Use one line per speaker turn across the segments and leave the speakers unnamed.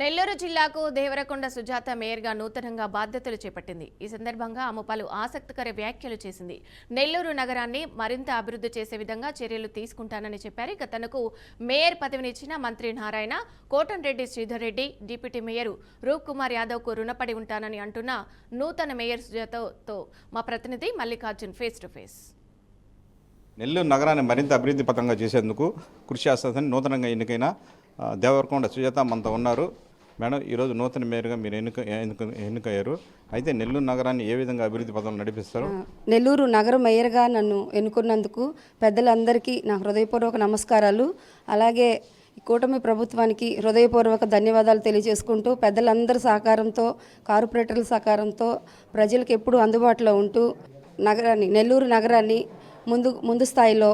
నెల్లూరు జిల్లాకు దేవరకొండ సుజాత మేయర్గా నూతనంగా బాధ్యతలు చేపట్టింది. ఈ సందర్భంగా ఆమె పలు ఆసక్తికర వ్యాఖ్యలు చేసింది. నెల్లూరు నగరాన్ని మరింత అభివృద్ధి చేసే విధంగా చర్యలు తీసుకుంటానని చెప్పారు. ఇక తనకు మేయర్ పదవినిచ్చిన మంత్రి నారాయణ, కోటంరెడ్డి శ్రీధర్ రెడ్డి, డిప్యూటీ మేయర్ రూప్ కుమార్ యాదవ్కు రుణపడి ఉంటానని అంటున్న నూతన మేయర్ సుజాతతో మా ప్రతినిధి Mallikarjun face to face.
Nellore నగరాన్ని మరింత అభివృద్ధి పథంగా చేసేందుకు కృషి చేస్తుందని నూతనంగా ఎన్నికైన దేవరకొండ సుజాత మనతో ఉన్నారు. మేడం, ఈరోజు నూతన మేయర్గా మీరు ఎన్నికయ్యారు. అయితే నెల్లూరు నగరాన్ని ఏ విధంగా అభివృద్ధి పథంలో నడిపిస్తారు?
నెల్లూరు నగర మేయర్గా నన్ను ఎన్నుకున్నందుకు పెద్దలందరికీ నా హృదయపూర్వక నమస్కారాలు. అలాగే కూటమి ప్రభుత్వానికి హృదయపూర్వక ధన్యవాదాలు తెలియజేసుకుంటూ, పెద్దలందరి సహకారంతో, కార్పొరేటర్ల సహకారంతో ప్రజలకు ఎప్పుడూ అందుబాటులో ఉంటూ నెల్లూరు నగరాన్ని ముందు స్థాయిలో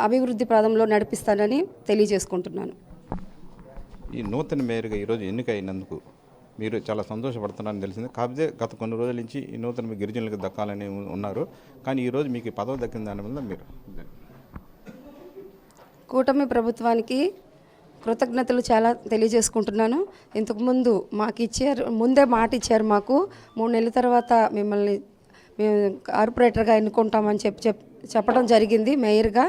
అభివృద్ధి పదంలో నడిపిస్తానని తెలియజేసుకుంటున్నాను.
ఈ నూతన మేయర్గా ఈరోజు ఎన్నికైనందుకు మీరు చాలా సంతోషపడుతున్నారని తెలిసింది. కాకపోతే గత కొన్ని రోజుల నుంచి ఈ నూతన గిరిజనులకు దక్కాలని ఉన్నారు. కానీ ఈరోజు మీకు ఈ పదవి దక్కిన దానివల్ల మీరు
కూటమి ప్రభుత్వానికి కృతజ్ఞతలు చాలా తెలియజేసుకుంటున్నాను. ఇంతకుముందు ముందే మాట ఇచ్చారు. మాకు 3 నెలల తర్వాత మిమ్మల్ని మేము కార్పొరేటర్గా ఎన్నుకుంటామని చెప్పడం జరిగింది. మేయర్గా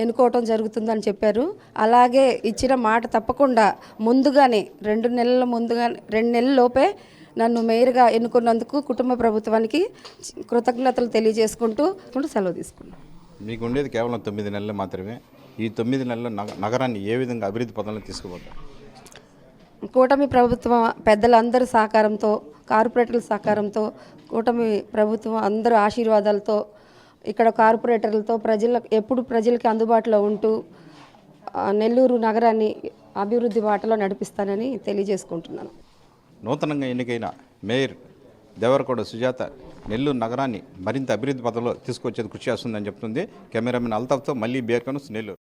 ఎన్నుకోవటం జరుగుతుందని చెప్పారు. అలాగే ఇచ్చిన మాట తప్పకుండా ముందుగానే 2 నెలల లోపే నన్ను మేయర్గా ఎన్నుకున్నందుకు కుటుంబ ప్రభుత్వానికి కృతజ్ఞతలు తెలియజేసుకుంటూ సెలవు తీసుకున్నాను.
మీకు ఉండేది కేవలం 9 నెలలు మాత్రమే. ఈ 9 నెలల నగరాన్ని ఏ విధంగా అభివృద్ధి పథంలో తీసుకుపోతారు?
కూటమి ప్రభుత్వం పెద్దలందరి సహకారంతో, కార్పొరేటర్ల సహకారంతో, కూటమి ప్రభుత్వం అందరి ఆశీర్వాదాలతో, ఇక్కడ కార్పొరేటర్లతో ఎప్పుడు ప్రజలకి అందుబాటులో ఉంటూ నెల్లూరు నగరాన్ని అభివృద్ధి బాటలో నడిపిస్తానని తెలియజేసుకుంటున్నాను.
నూతనంగా ఎన్నికైన మేయర్ దేవరకొండ సుజాత నెల్లూరు నగరాన్ని మరింత అభివృద్ధి పథంలో తీసుకొచ్చేది కృషి చేస్తుందని చెప్తుంది. కెమెరామెన్ అల్తాఫ్తో మళ్ళీ బేర్కను నెల్లూరు.